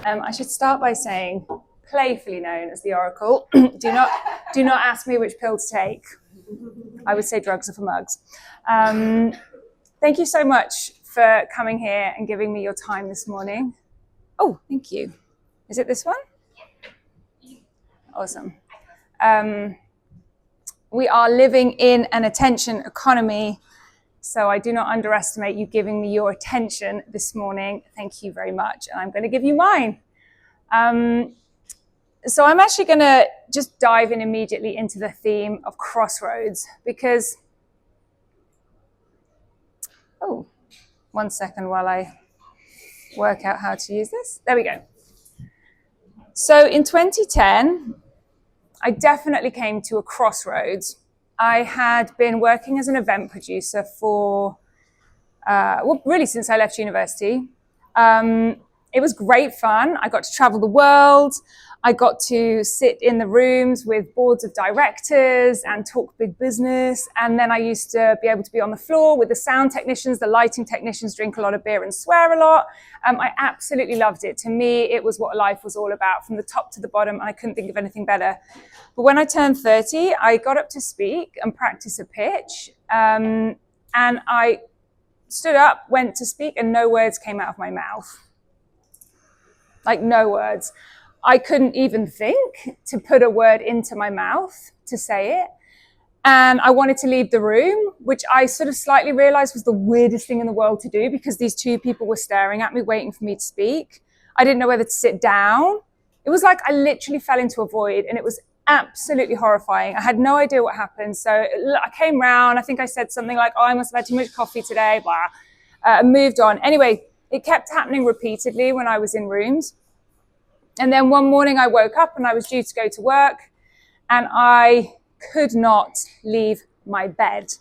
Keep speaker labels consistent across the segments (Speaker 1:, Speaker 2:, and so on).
Speaker 1: I should start by saying, playfully known as the Oracle, do not ask me which pill to take. I would say drugs are for mugs. Thank you so much for coming here and giving me your time this morning. Oh, thank you. Is it this one? Awesome. We are living in an attention economy, so I do not underestimate you giving me your attention this morning. Thank you very much. And I'm going to give you mine. So I'm actually going to just dive in immediately into the theme of Crossroads because, oh, 1 second while I work out how to use this. There we go. So in 2010, I definitely came to a crossroads. I had been working as an event producer for, really since I left university. It was great fun. I got to travel the world. I got to sit in the rooms with boards of directors and talk big business. And then I used to be able to be on the floor with the sound technicians, the lighting technicians, drink a lot of beer and swear a lot. I absolutely loved it. To me, it was what life was all about, from the top to the bottom. And I couldn't think of anything better. But when I turned 30, I got up to speak and practice a pitch. And I stood up, went to speak, and no words came out of my mouth. Like no words. I couldn't even think to put a word into my mouth to say it. And I wanted to leave the room, which I sort of slightly realized was the weirdest thing in the world to do because these two people were staring at me, waiting for me to speak. I didn't know whether to sit down. It was like I literally fell into a void, and it was absolutely horrifying. I had no idea what happened. So I came round. I think I said something like, oh, I must have had too much coffee today, blah, and moved on. Anyway, it kept happening repeatedly when I was in rooms. And then one morning I woke up and I was due to go to work, and I could not leave my bed.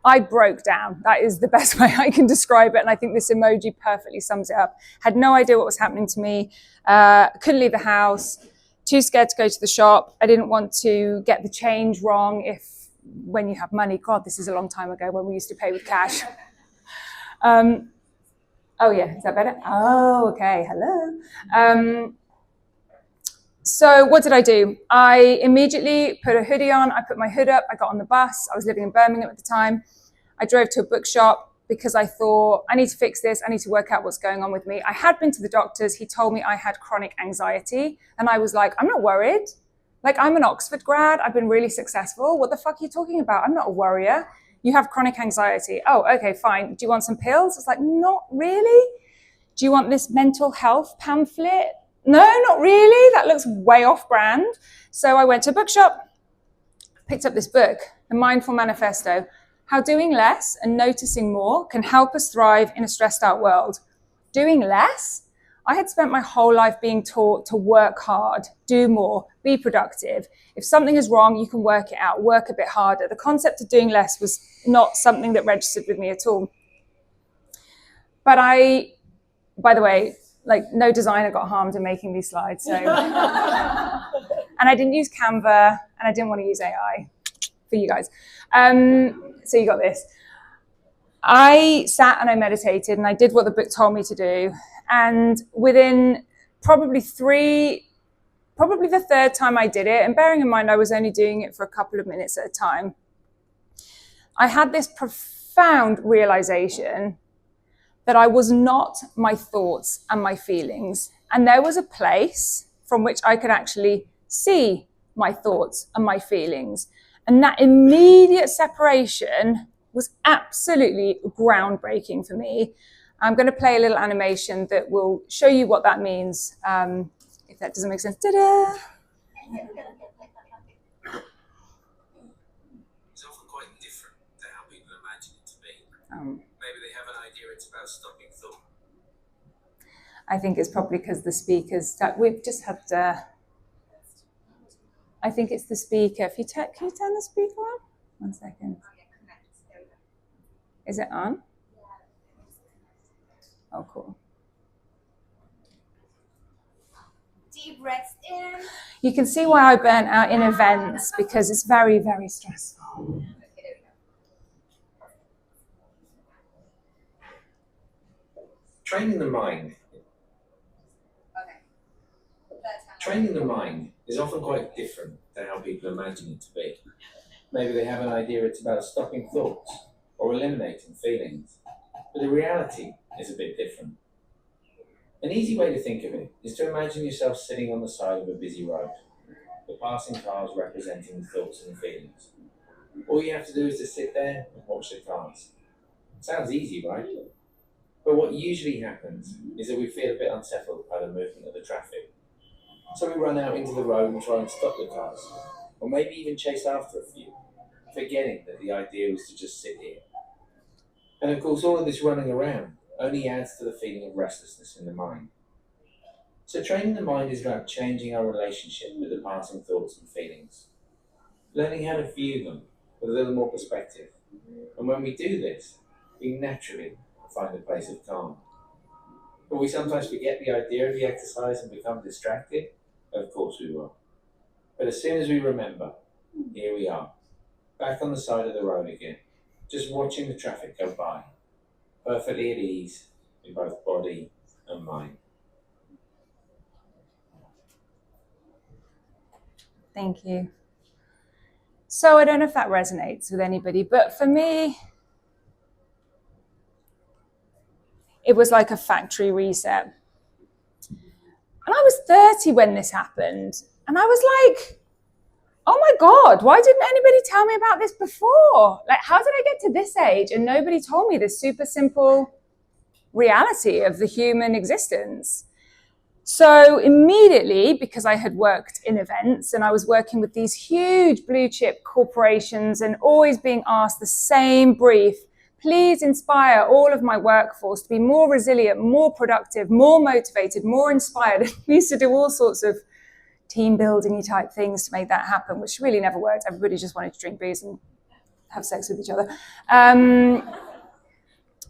Speaker 1: I broke down. That is the best way I can describe it. And I think this emoji perfectly sums it up. Had no idea what was happening to me. Couldn't leave the house. Too scared to go to the shop. I didn't want to get the change wrong when you have money. God, this is a long time ago when we used to pay with cash. Oh yeah, is that better? Oh, okay, hello. So what did I do? I immediately put a hoodie on. I put my hood up. I got on the bus. I was living in Birmingham at the time. I drove to a bookshop because I thought, I need to fix this. I need to work out what's going on with me. I had been to the doctors. He told me I had chronic anxiety. And I was like, I'm not worried. Like, I'm an Oxford grad. I've been really successful. What the fuck are you talking about? I'm not a worrier. You have chronic anxiety. Oh, okay, fine. Do you want some pills? I was like, not really. Do you want this mental health pamphlet? No, not really. That looks way off brand. So I went to a bookshop, picked up this book, The Mindful Manifesto, How Doing Less and Noticing More Can Help Us Thrive in a Stressed Out World. Doing less? I had spent my whole life being taught to work hard, do more, be productive. If something is wrong, you can work it out, work a bit harder. The concept of doing less was not something that registered with me at all. But by the way, like no designer got harmed in making these slides. So, and I didn't use Canva, and I didn't want to use AI for you guys. So you got this. I sat and I meditated, and I did what the book told me to do. And within probably the third time I did it, and bearing in mind I was only doing it for a couple of minutes at a time, I had this profound realization that I was not my thoughts and my feelings. And there was a place from which I could actually see my thoughts and my feelings. And that immediate separation was absolutely groundbreaking for me. I'm going to play a little animation that will show you what that means. If that doesn't make sense. Ta-da!
Speaker 2: It's often quite different to how people imagine it to be. Maybe they have an idea it's about stopping thought.
Speaker 1: I think it's probably because the speakers, we've just had, I think it's the speaker. Can you turn the speaker on? 1 second. Is it on? Oh, cool.
Speaker 3: Deep breaths in.
Speaker 1: You can see why I burnt out in events, because it's very, very stressful.
Speaker 2: Training the mind.
Speaker 3: Okay.
Speaker 2: Training the mind is often quite different to how people imagine it to be. Maybe they have an idea it's about stopping thoughts or eliminating feelings, but the reality is a bit different. An easy way to think of it is to imagine yourself sitting on the side of a busy road, the passing cars representing the thoughts and the feelings. All you have to do is to sit there and watch the cars. Sounds easy, right? But what usually happens is that we feel a bit unsettled by the movement of the traffic. So we run out into the road and try and stop the cars, or maybe even chase after a few, forgetting that the idea was to just sit here. And of course, all of this running around only adds to the feeling of restlessness in the mind. So training the mind is about changing our relationship with the passing thoughts and feelings, learning how to view them with a little more perspective. And when we do this, we naturally find a place of calm. Will we sometimes forget the idea of the exercise and become distracted? Of course we will. But as soon as we remember, here we are, back on the side of the road again, just watching the traffic go by, perfectly at ease in both body and mind.
Speaker 1: Thank you. So I don't know if that resonates with anybody, but for me, it was like a factory reset. And I was 30 when this happened. And I was like, oh my God, why didn't anybody tell me about this before? Like, how did I get to this age and nobody told me this super simple reality of the human existence? So immediately, because I had worked in events and I was working with these huge blue chip corporations and always being asked the same brief, please inspire all of my workforce to be more resilient, more productive, more motivated, more inspired. We used to do all sorts of team building type things to make that happen, which really never worked. Everybody just wanted to drink booze and have sex with each other.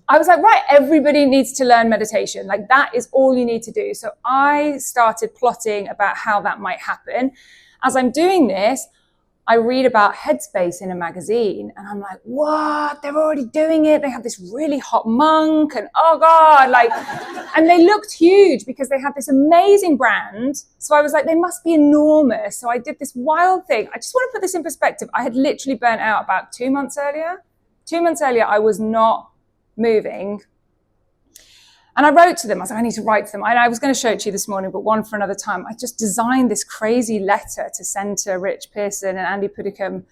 Speaker 1: I was like, right, everybody needs to learn meditation. Like, that is all you need to do. So I started plotting about how that might happen. As I'm doing this, I read about Headspace in a magazine and I'm like, what? They're already doing it. They have this really hot monk and oh God, like, and they looked huge because they had this amazing brand. So I was like, they must be enormous. So I did this wild thing. I just want to put this in perspective. I had literally burnt out about 2 months earlier. 2 months earlier, I was not moving. And I wrote to them. I was like, I need to write to them. I was going to show it to you this morning, but one for another time. I just designed this crazy letter to send to Rich Pearson and Andy Puddicombe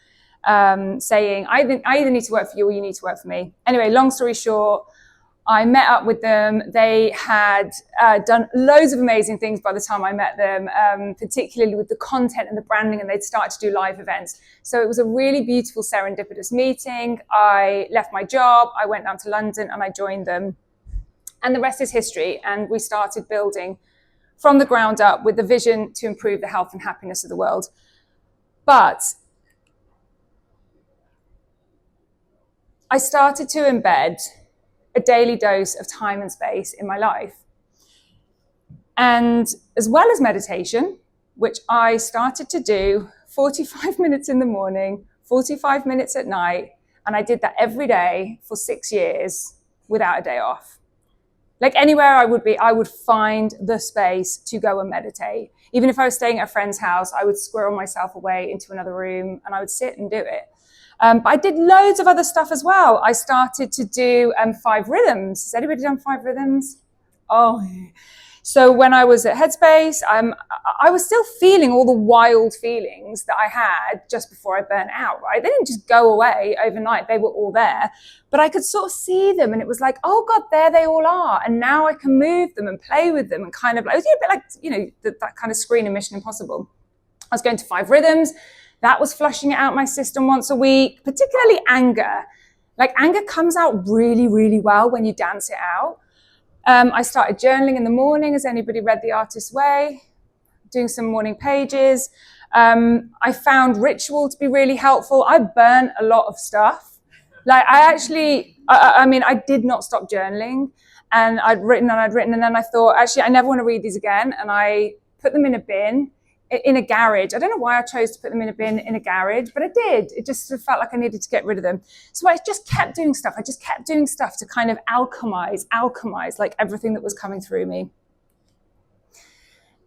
Speaker 1: saying, I either need to work for you or you need to work for me. Anyway, long story short, I met up with them. They had done loads of amazing things by the time I met them, particularly with the content and the branding, and they'd started to do live events. So it was a really beautiful serendipitous meeting. I left my job. I went down to London and I joined them. And the rest is history. And we started building from the ground up with the vision to improve the health and happiness of the world. But I started to embed a daily dose of time and space in my life. And as well as meditation, which I started to do 45 minutes in the morning, 45 minutes at night. And I did that every day for 6 years without a day off. Like anywhere I would be, I would find the space to go and meditate. Even if I was staying at a friend's house, I would squirrel myself away into another room and I would sit and do it. But I did loads of other stuff as well. I started to do 5 rhythms. Has anybody done 5 rhythms? Oh, so when I was at Headspace, I was still feeling all the wild feelings that I had just before I burnt out, right? They didn't just go away overnight. They were all there. But I could sort of see them and it was like, oh God, there they all are. And now I can move them and play with them and kind of like, it was a bit like, that kind of screen in Mission Impossible. I was going to 5 rhythms. That was flushing it out my system once a week, particularly anger. Like anger comes out really, really well when you dance it out. I started journaling in the morning. Has anybody read The Artist's Way? Doing some morning pages. I found ritual to be really helpful. I burnt a lot of stuff. Like I did not stop journaling and I'd written and then I thought, actually, I never want to read these again. And I put them in a bin, in a garage. I don't know why I chose to put them in a bin in a garage, but I did. It just felt like I needed to get rid of them. So I just kept doing stuff. I just kept doing stuff to kind of alchemize like everything that was coming through me.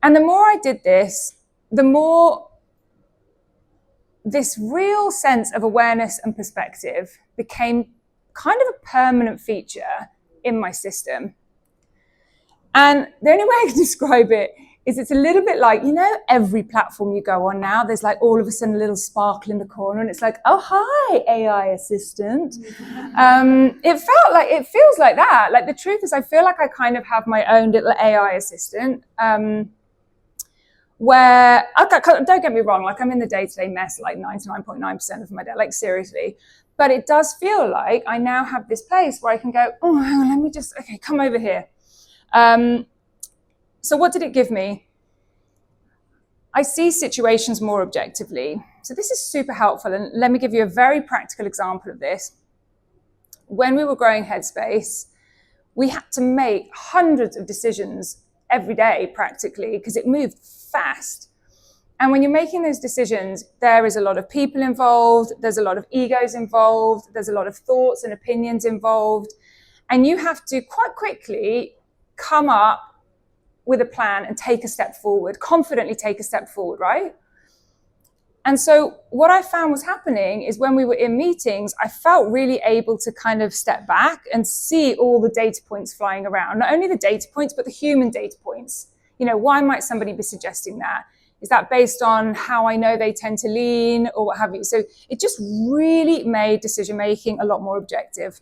Speaker 1: And the more I did this, the more this real sense of awareness and perspective became kind of a permanent feature in my system. And the only way I can describe it is it's a little bit like, you know, every platform you go on now, there's like all of a sudden a little sparkle in the corner and it's like, oh, hi, AI assistant. It feels like that. Like the truth is I feel like I kind of have my own little AI assistant where, don't get me wrong, like I'm in the day-to-day mess like 99.9% of my day, like seriously. But it does feel like I now have this place where I can go, oh, hang on, let me just, okay, come over here. So what did it give me? I see situations more objectively. So this is super helpful. And let me give you a very practical example of this. When we were growing Headspace, we had to make hundreds of decisions every day practically because it moved fast. And when you're making those decisions, there is a lot of people involved. There's a lot of egos involved. There's a lot of thoughts and opinions involved. And you have to quite quickly come up with a plan and take a step forward, confidently take a step forward, right? And so what I found was happening is when we were in meetings, I felt really able to kind of step back and see all the data points flying around, not only the data points, but the human data points. You know, why might somebody be suggesting that? Is that based on how I know they tend to lean or what have you? So it just really made decision-making a lot more objective.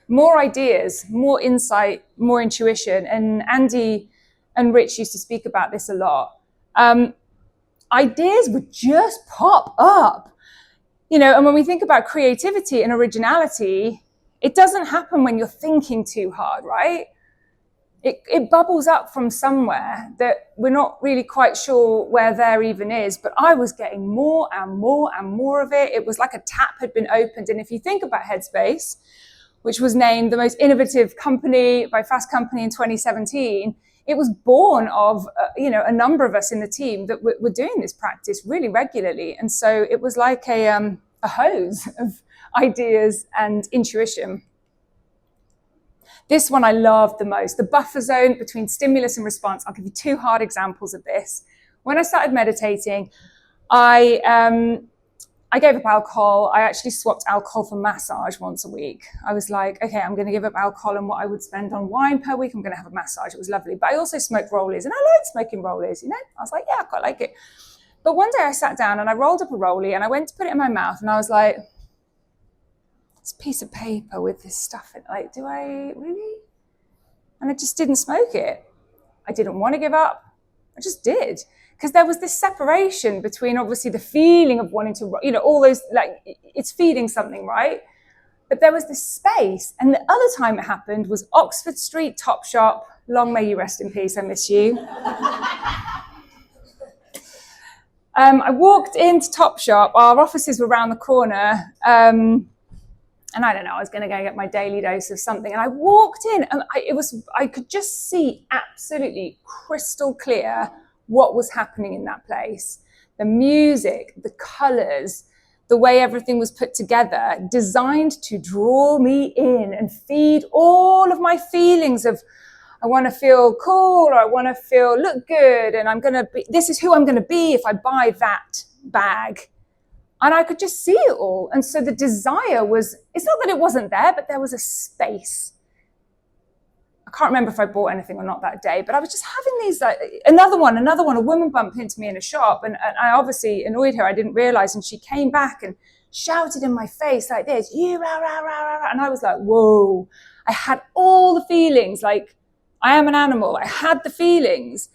Speaker 1: More ideas, more insight, more intuition. And Andy and Rich used to speak about this a lot. Ideas would just pop up. You know, and when we think about creativity and originality, it doesn't happen when you're thinking too hard, right? It bubbles up from somewhere that we're not really quite sure where there even is. But I was getting more and more and more of it. It was like a tap had been opened. And if you think about Headspace, which was named the most innovative company by Fast Company in 2017, it was born of a number of us in the team that were doing this practice really regularly. And so it was like a hose of ideas and intuition. This one I loved the most, the buffer zone between stimulus and response. I'll give you two hard examples of this. When I started meditating, I gave up alcohol. I actually swapped alcohol for massage once a week. I was like, okay, I'm going to give up alcohol and what I would spend on wine per week, I'm going to have a massage. It was lovely. But I also smoked rollies and I liked smoking rollies, you know? I was like, yeah, I quite like it. But one day I sat down and I rolled up a rollie and I went to put it in my mouth and I was like, this piece of paper with this stuff in it, like, do I really? And I just didn't smoke it. I didn't want to give up. I just did. Because there was this separation between obviously the feeling of wanting to, you know, all those, like, it's feeding something, right? But there was this space. And the other time it happened was Oxford Street, Topshop. Long may you rest in peace. I miss you. I walked into Topshop. Our offices were around the corner. And I don't know, I was going to go get my daily dose of something. And I walked in and I could just see absolutely crystal clear what was happening in that place. The music, the colors, the way everything was put together, designed to draw me in and feed all of my feelings of, I want to feel cool, or I want to look good, and this is who I'm going to be if I buy that bag. And I could just see it all. And so the desire was, it's not that it wasn't there, but there was a space. I can't remember if I bought anything or not that day, but I was just having these, another one, a woman bumped into me in a shop and I obviously annoyed her. I didn't realize. And she came back and shouted in my face like this, you, rah, rah, rah, rah, rah. And I was like, whoa, I had all the feelings. Like, I am an animal. I had the feelings.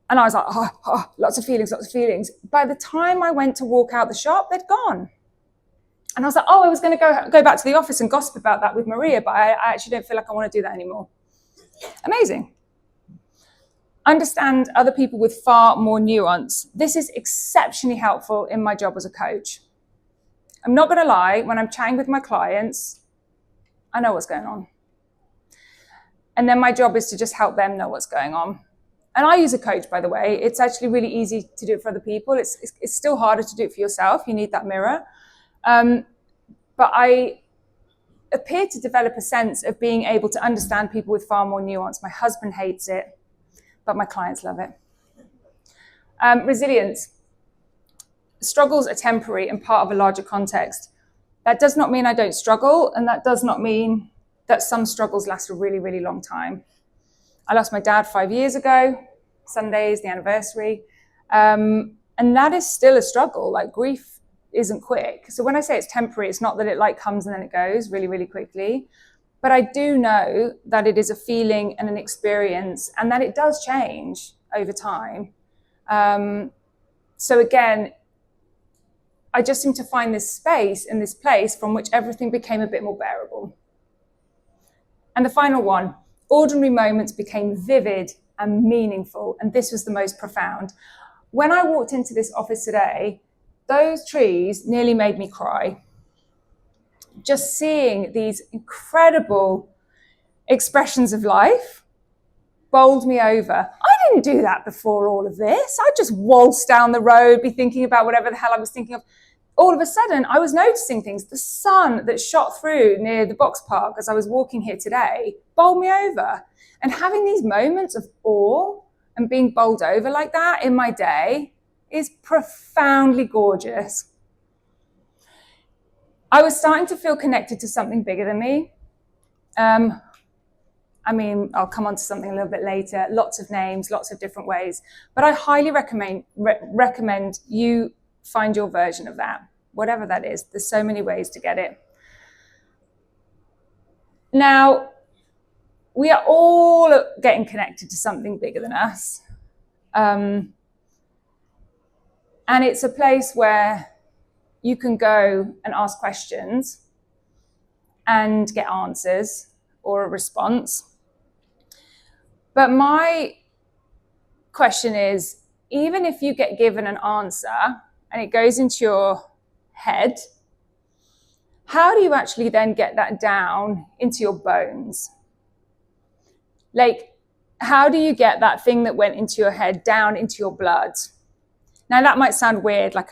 Speaker 1: And I was like, lots of feelings. By the time I went to walk out the shop, they'd gone. And I was like, I was going to go back to the office and gossip about that with Maria, but I actually don't feel like I want to do that anymore. Amazing. Understand other people with far more nuance. This is exceptionally helpful in my job as a coach. I'm not going to lie, when I'm chatting with my clients, I know what's going on. And then my job is to just help them know what's going on. And I use a coach, by the way. It's actually really easy to do it for other people. It's still harder to do it for yourself. You need that mirror. But I appear to develop a sense of being able to understand people with far more nuance. My husband hates it. but my clients love it. Resilience. Struggles are temporary and part of a larger context. That does not mean I don't struggle, and that does not mean that some struggles last a really, really long time. I lost my dad 5 years ago. Sunday is the anniversary. And that is still a struggle. Like, grief isn't quick. So when I say it's temporary, it's not that it like comes and then it goes really, really quickly. But I do know that it is a feeling and an experience, and that it does change over time. So again, I just seem to find this space in this place from which everything became a bit more bearable. And the final one, ordinary moments became vivid and meaningful. And this was the most profound. When I walked into this office today, those trees nearly made me cry. Just seeing these incredible expressions of life bowled me over. I didn't do that before all of this. I just waltzed down the road, be thinking about whatever the hell I was thinking of. All of a sudden, I was noticing things. The sun that shot through near the box park as I was walking here today bowled me over. And having these moments of awe and being bowled over like that in my day is profoundly gorgeous. I was starting to feel connected to something bigger than me. I'll come on to something a little bit later. Lots of names, lots of different ways. But I highly recommend you find your version of that, whatever that is. There's so many ways to get it. Now, we are all getting connected to something bigger than us. And it's a place where you can go and ask questions and get answers or a response. But my question is, even if you get given an answer and it goes into your head, how do you actually then get that down into your bones? Like, how do you get that thing that went into your head down into your blood? Now, that might sound weird, like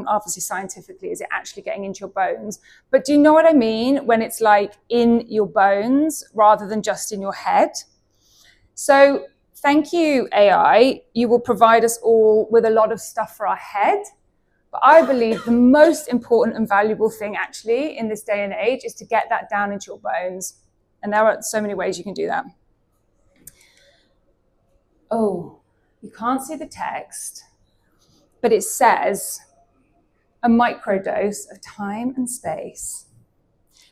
Speaker 1: obviously scientifically, is it actually getting into your bones? But do you know what I mean when it's like in your bones rather than just in your head? So thank you, AI. You will provide us all with a lot of stuff for our head. But I believe the most important and valuable thing actually in this day and age is to get that down into your bones. And there are so many ways you can do that. Oh, you can't see the text, but it says a microdose of time and space.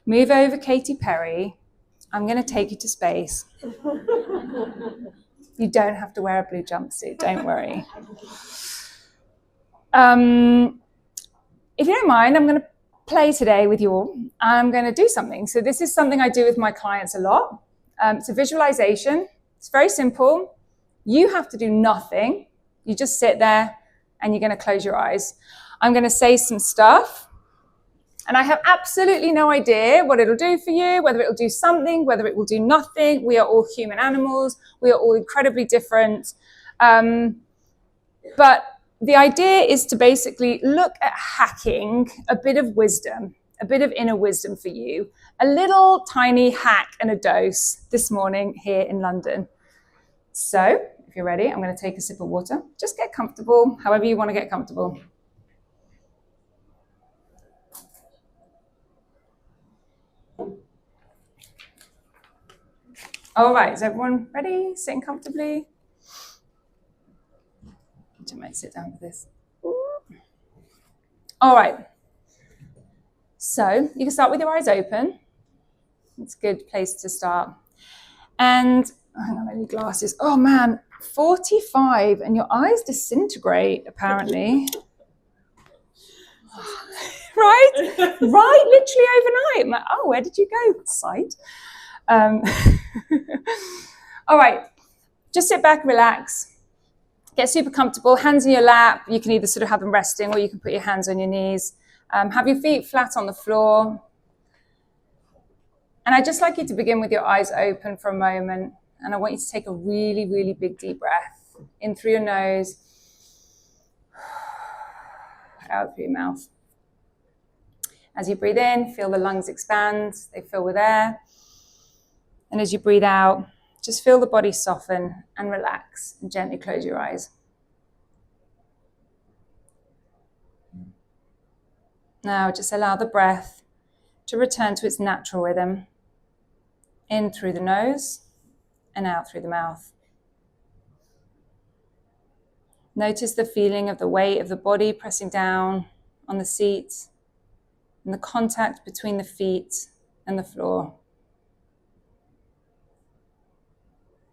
Speaker 1: Move over, Katy Perry. I'm going to take you to space. You don't have to wear a blue jumpsuit, don't worry. If you don't mind, I'm going to play today with you all. I'm going to do something. So this is something I do with my clients a lot. It's a visualization. It's very simple. You have to do nothing. You just sit there and you're going to close your eyes. I'm going to say some stuff. And I have absolutely no idea what it'll do for you, whether it'll do something, whether it will do nothing. We are all human animals. We are all incredibly different. But the idea is to basically look at hacking a bit of wisdom, a bit of inner wisdom for you, a little tiny hack and a dose this morning here in London. So if you're ready, I'm going to take a sip of water. Just get comfortable, however you want to get comfortable. All right, is everyone ready? Sitting comfortably? I might sit down for this. All right. So you can start with your eyes open. It's a good place to start. And hang on, I need glasses. Oh man, 45 and your eyes disintegrate apparently. Right? Right, literally overnight. I'm like, oh, where did you go? Sight. All right, just sit back, relax. Get super comfortable, hands in your lap. You can either sort of have them resting or you can put your hands on your knees. Have your feet flat on the floor. And I'd just like you to begin with your eyes open for a moment. And I want you to take a really, really big deep breath. In through your nose, out through your mouth. As you breathe in, feel the lungs expand. They fill with air. And as you breathe out, Just feel the body soften and relax, and gently close your eyes. Now just allow the breath to return to its natural rhythm. In through the nose and out through the mouth. Notice the feeling of the weight of the body pressing down on the seat and the contact between the feet and the floor.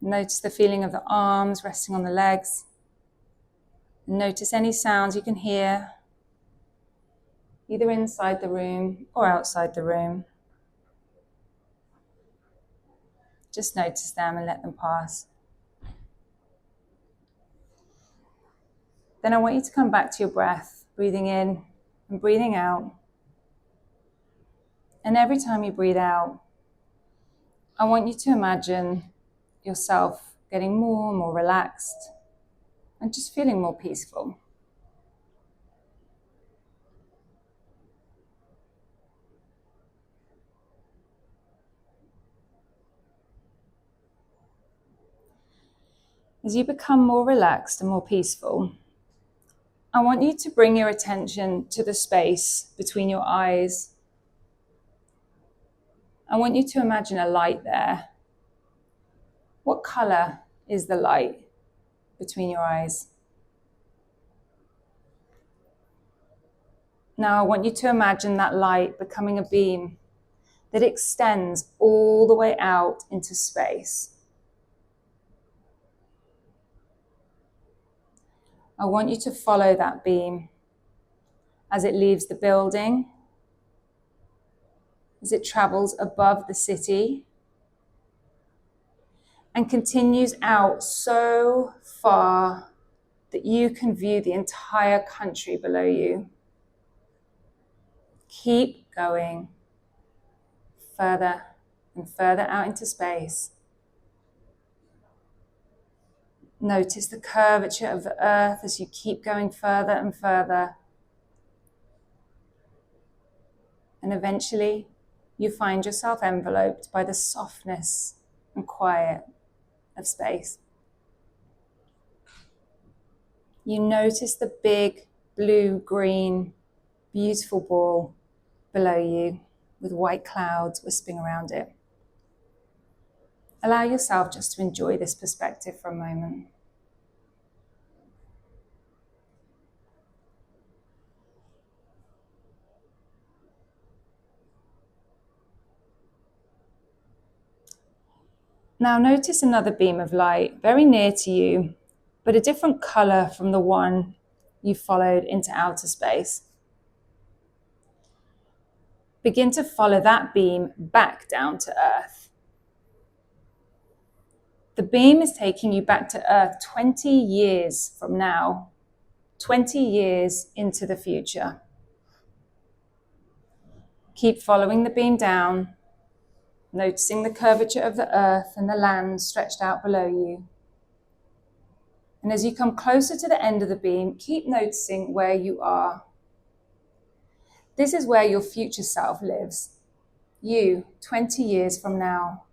Speaker 1: Notice the feeling of the arms resting on the legs. Notice any sounds you can hear, either inside the room or outside the room. Just notice them and let them pass. Then I want you to come back to your breath, breathing in and breathing out. And every time you breathe out, I want you to imagine yourself getting more and more relaxed and just feeling more peaceful. As you become more relaxed and more peaceful, I want you to bring your attention to the space between your eyes. I want you to imagine a light there. What color is the light between your eyes? Now I want you to imagine that light becoming a beam that extends all the way out into space. I want you to follow that beam as it leaves the building, as it travels above the city, and continues out so far that you can view the entire country below you. Keep going further and further out into space. Notice the curvature of the earth as you keep going further and further. And eventually, you find yourself enveloped by the softness and quiet of space. You notice the big, blue, green, beautiful ball below you with white clouds wisping around it. Allow yourself just to enjoy this perspective for a moment. Now notice another beam of light very near to you, but a different color from the one you followed into outer space. Begin to follow that beam back down to Earth. The beam is taking you back to Earth 20 years from now, 20 years into the future. Keep following the beam down, noticing the curvature of the earth and the land stretched out below you. And as you come closer to the end of the beam, keep noticing where you are. This is where your future self lives. You, 20 years from now.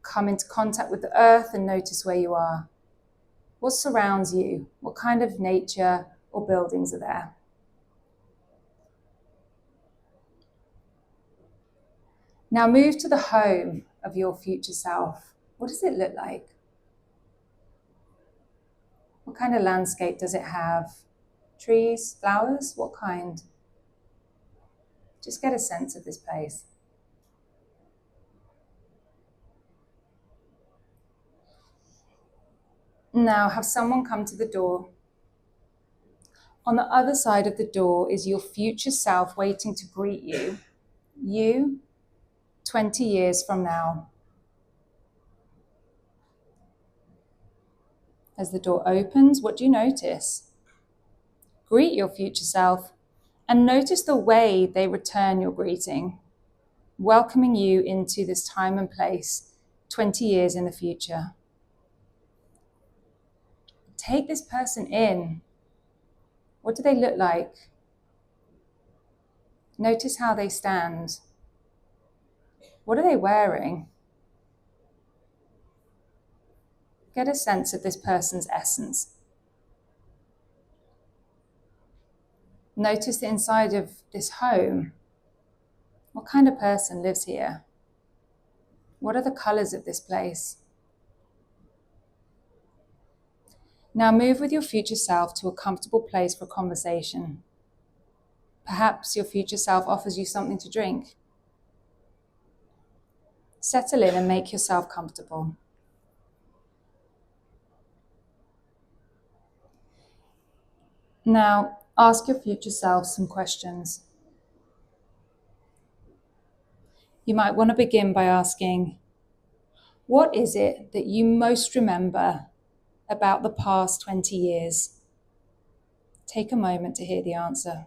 Speaker 1: Come into contact with the earth and notice where you are. What surrounds you? What kind of nature or buildings are there? Now move to the home of your future self. What does it look like? What kind of landscape does it have? Trees, flowers, what kind? Just get a sense of this place. Now have someone come to the door. On the other side of the door is your future self waiting to greet you. You, 20 years from now. As the door opens, what do you notice? Greet your future self and notice the way they return your greeting, welcoming you into this time and place 20 years in the future. Take this person in. What do they look like? Notice how they stand. What are they wearing? Get a sense of this person's essence. Notice the inside of this home. What kind of person lives here? What are the colors of this place? Now move with your future self to a comfortable place for conversation. Perhaps your future self offers you something to drink. Settle in and make yourself comfortable. Now, ask your future self some questions. You might want to begin by asking, what is it that you most remember about the past 20 years? Take a moment to hear the answer.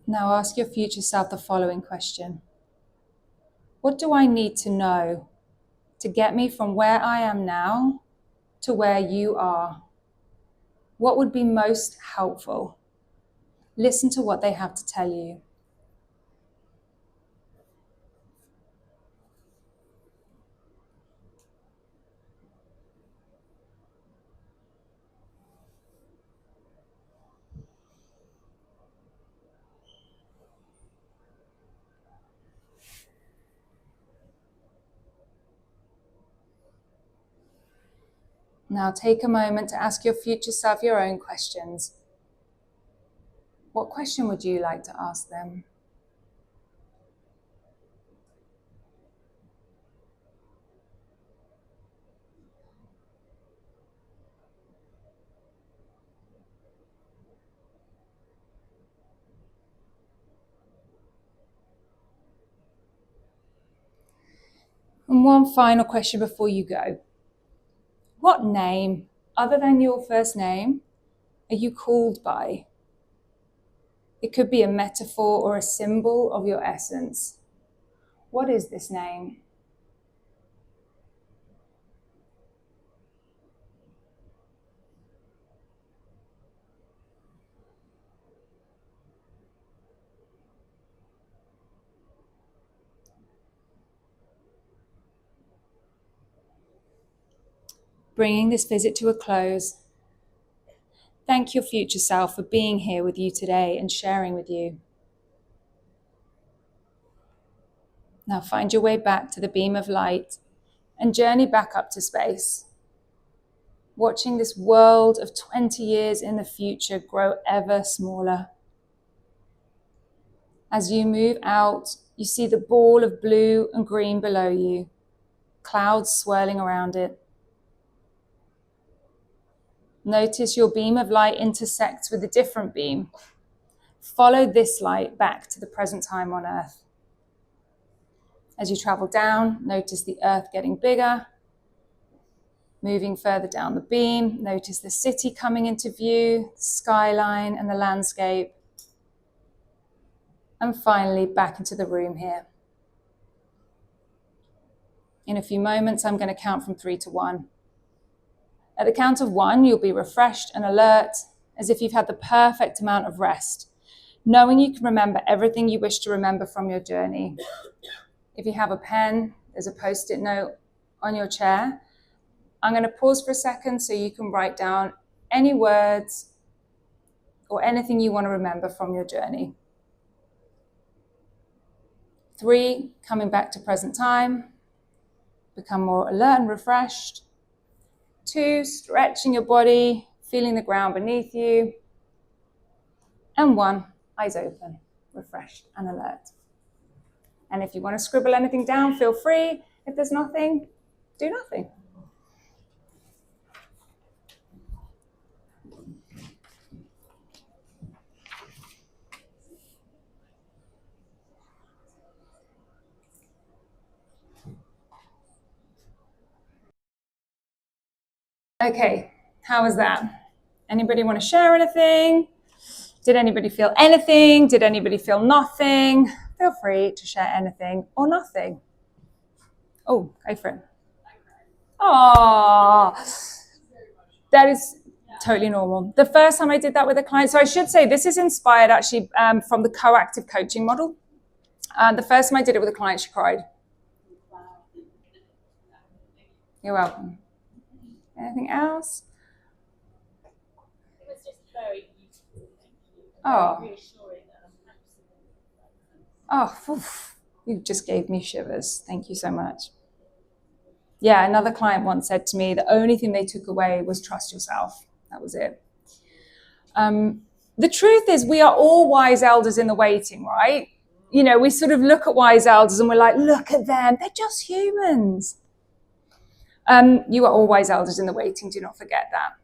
Speaker 1: Now ask your future self the following question. What do I need to know to get me from where I am now to where you are? What would be most helpful? Listen to what they have to tell you. Now take a moment to ask your future self your own questions. What question would you like to ask them? And one final question before you go. What name, other than your first name, are you called by? It could be a metaphor or a symbol of your essence. What is this name? Bringing this visit to a close, thank your future self for being here with you today and sharing with you. Now find your way back to the beam of light and journey back up to space, watching this world of 20 years in the future grow ever smaller. As you move out, you see the ball of blue and green below you, clouds swirling around it. Notice your beam of light intersects with a different beam. Follow this light back to the present time on Earth. As you travel down, notice the Earth getting bigger. Moving further down the beam, notice the city coming into view, the skyline and the landscape. And finally, back into the room here. In a few moments, I'm going to count from 3 to 1. At the count of 1, you'll be refreshed and alert, as if you've had the perfect amount of rest, knowing you can remember everything you wish to remember from your journey. If you have a pen, there's a post-it note on your chair. I'm going to pause for a second so you can write down any words or anything you want to remember from your journey. 3, coming back to present time, become more alert and refreshed. 2, stretching your body, feeling the ground beneath you. And 1, eyes open, refreshed and alert. And if you want to scribble anything down, feel free. If there's nothing, do nothing. Okay, how was that? Anybody want to share anything? Did anybody feel anything? Did anybody feel nothing? Feel free to share anything or nothing. Oh, go for it. Oh, that is totally normal. The first time I did that with a client, so I should say this is inspired actually from the coactive coaching model. The first time I did it with a client, she cried. You're welcome. Anything else?
Speaker 4: It was just very beautiful.
Speaker 1: Oh.
Speaker 4: Reassuring.
Speaker 1: Oh, oof. You just gave me shivers. Thank you so much. Yeah, another client once said to me, the only thing they took away was trust yourself. That was it. The truth is, we are all wise elders in the waiting, right? You know, we sort of look at wise elders and we're like, look at them. They're just humans. You are all wise elders in the waiting. Do not forget that.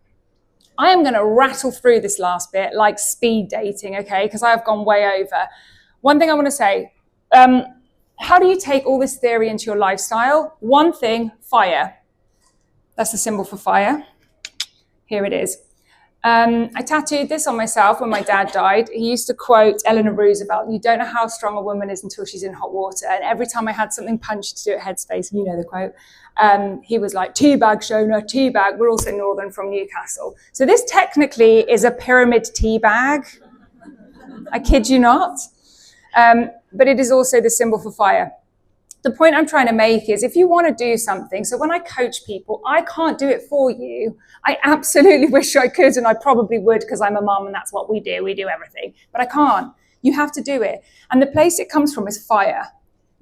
Speaker 1: I am going to rattle through this last bit like speed dating, okay? Because I have gone way over. One thing I want to say, how do you take all this theory into your lifestyle? One thing, fire. That's the symbol for fire. Here it is. I tattooed this on myself when my dad died. He used to quote Eleanor Roosevelt, you don't know how strong a woman is until she's in hot water. And every time I had something punchy to do at Headspace, you know the quote, he was like, teabag, Shona, teabag. We're also northern from Newcastle. So this technically is a pyramid teabag. I kid you not. But it is also the symbol for fire. The point I'm trying to make is if you want to do something, so when I coach people, I can't do it for you. I absolutely wish I could, and I probably would because I'm a mom and that's what we do. We do everything, but I can't. You have to do it. And the place it comes from is fire.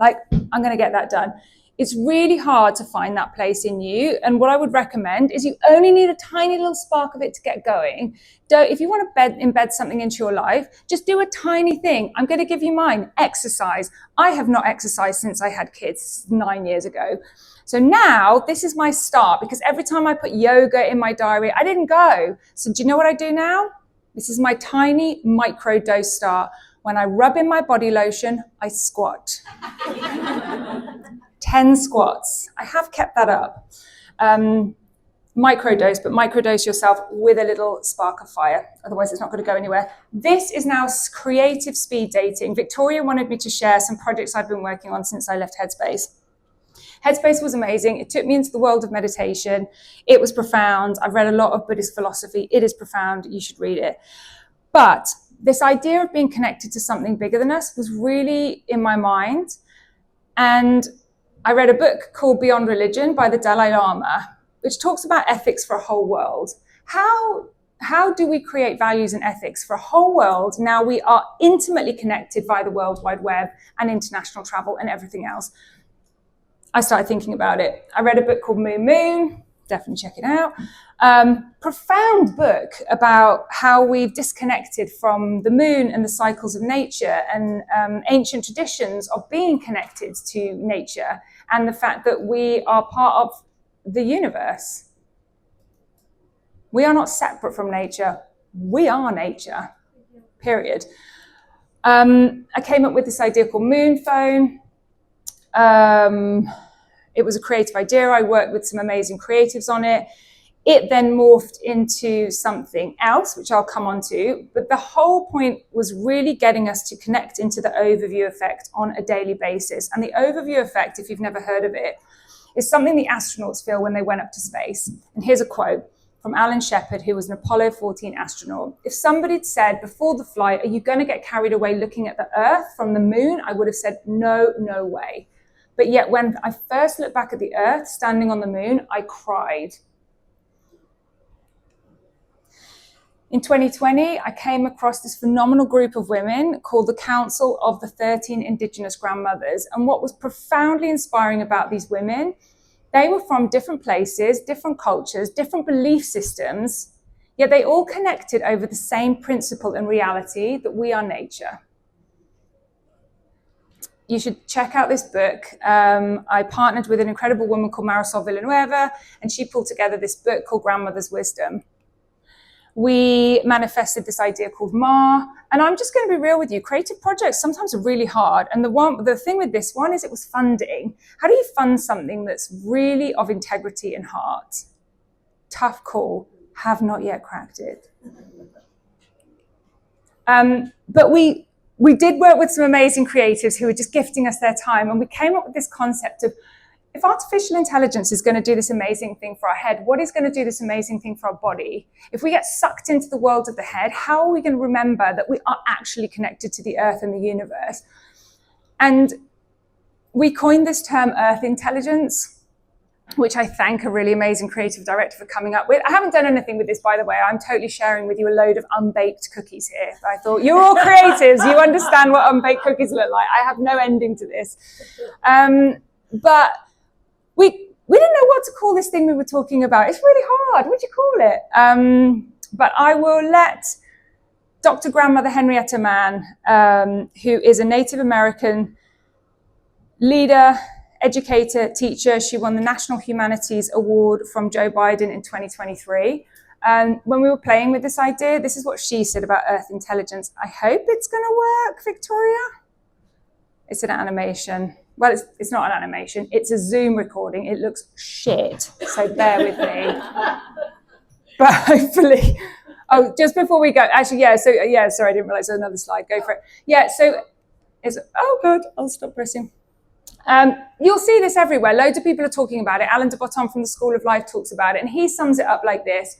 Speaker 1: Like, I'm going to get that done. It's really hard to find that place in you. And what I would recommend is you only need a tiny little spark of it to get going. If you want to embed something into your life, just do a tiny thing. I'm going to give you mine. Exercise. I have not exercised since I had kids 9 years ago. So now this is my start because every time I put yoga in my diary, I didn't go. So do you know what I do now? This is my tiny micro dose start. When I rub in my body lotion, I squat. 10 squats. I have kept that up. Microdose, but microdose yourself with a little spark of fire. Otherwise, it's not going to go anywhere. This is now creative speed dating. Victoria wanted me to share some projects I've been working on since I left Headspace. Headspace was amazing. It took me into the world of meditation. It was profound. I've read a lot of Buddhist philosophy. It is profound. You should read it. But this idea of being connected to something bigger than us was really in my mind. And I read a book called Beyond Religion by the Dalai Lama, which talks about ethics for a whole world. How do we create values and ethics for a whole world now we are intimately connected via the World Wide Web and international travel and everything else? I started thinking about it. I read a book called Moon Moon, definitely check it out. Profound book about how we've disconnected from the moon and the cycles of nature and ancient traditions of being connected to nature and the fact that we are part of the universe. We are not separate from nature. We are nature, period. I came up with this idea called Moon Phone. It was a creative idea. I worked with some amazing creatives on it. It then morphed into something else, which I'll come on to. But the whole point was really getting us to connect into the overview effect on a daily basis. And the overview effect, if you've never heard of it, is something the astronauts feel when they went up to space. And here's a quote from Alan Shepard, who was an Apollo 14 astronaut. If somebody had said before the flight, are you going to get carried away looking at the Earth from the moon? I would have said, no, no way. But yet when I first looked back at the Earth standing on the moon, I cried. In 2020, I came across this phenomenal group of women called the Council of the 13 Indigenous Grandmothers. And what was profoundly inspiring about these women, they were from different places, different cultures, different belief systems, yet they all connected over the same principle and reality that we are nature. You should check out this book. I partnered with an incredible woman called Marisol Villanueva, and she pulled together this book called Grandmother's Wisdom. We manifested this idea called Ma, and I'm just going to be real with you. Creative projects sometimes are really hard, and the thing with this one is it was funding. How do you fund something that's really of integrity and heart? Tough call. Have not yet cracked it. But we did work with some amazing creatives who were just gifting us their time, and we came up with this concept of if artificial intelligence is going to do this amazing thing for our head, what is going to do this amazing thing for our body? If we get sucked into the world of the head, how are we going to remember that we are actually connected to the earth and the universe? And we coined this term Earth Intelligence, which I thank a really amazing creative director for coming up with. I haven't done anything with this, by the way. I'm totally sharing with you a load of unbaked cookies here. I thought, you're all creatives. You understand what unbaked cookies look like. I have no ending to this. But we didn't know what to call this thing we were talking about. It's really hard. What do you call it? But I will let Dr. Grandmother Henrietta Mann, who is a Native American leader, educator, teacher. She won the National Humanities Award from Joe Biden in 2023. And when we were playing with this idea, this is what she said about Earth Intelligence. I hope it's going to work, Victoria. It's an animation. Well, it's not an animation. It's a Zoom recording. It looks shit, so bear with me. But hopefully, oh, just before we go, actually, sorry, I didn't realize there's another slide. Go for it. Yeah, so oh, good. I'll stop pressing. You'll see this everywhere. Loads of people are talking about it. Alain de Botton from the School of Life talks about it, and he sums it up like this.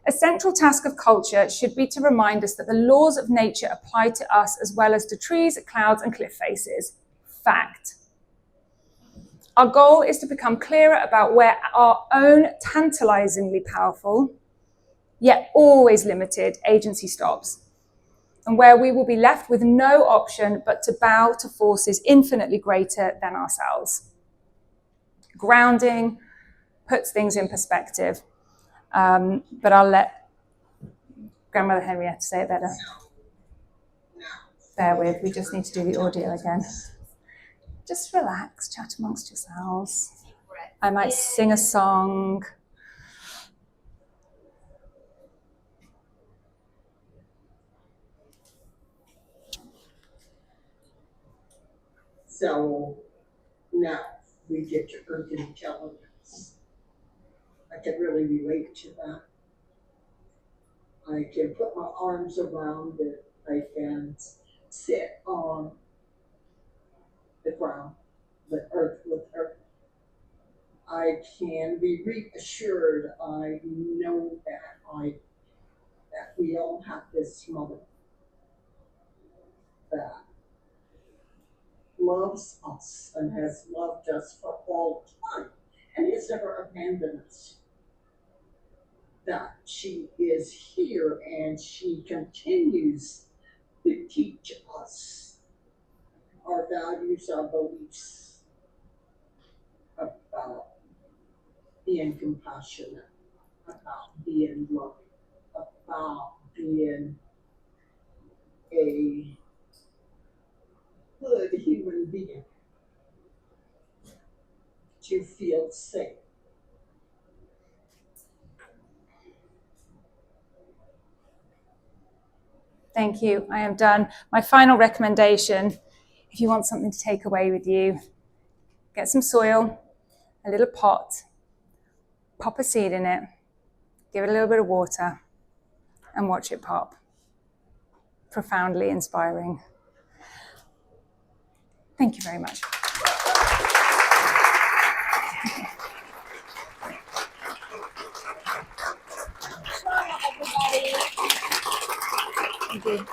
Speaker 1: A central task of culture should be to remind us that the laws of nature apply to us as well as to trees, clouds, and cliff faces. Fact. Our goal is to become clearer about where our own tantalizingly powerful, yet always limited agency stops, and where we will be left with no option but to bow to forces infinitely greater than ourselves. Grounding puts things in perspective, but I'll let Grandmother Henrietta say it better. Bear with, we just need to do the audio again. Just relax, chat amongst yourselves. I might sing a song.
Speaker 5: So now we get to Earth Intelligence. I can really relate to that. I can put my arms around it. I can sit on the ground, the earth with her. I can be reassured. I know that we all have this mother that loves us and has loved us for all time and has never abandoned us. That she is here and she continues to teach us our values, our beliefs about being compassionate, about being loving, about being a good human being, to feel safe.
Speaker 1: Thank you. I am done. My final recommendation, if you want something to take away with you, get some soil, a little pot, pop a seed in it, give it a little bit of water, and watch it pop. Profoundly inspiring. Thank you very much.
Speaker 3: Everybody.
Speaker 1: Thank you.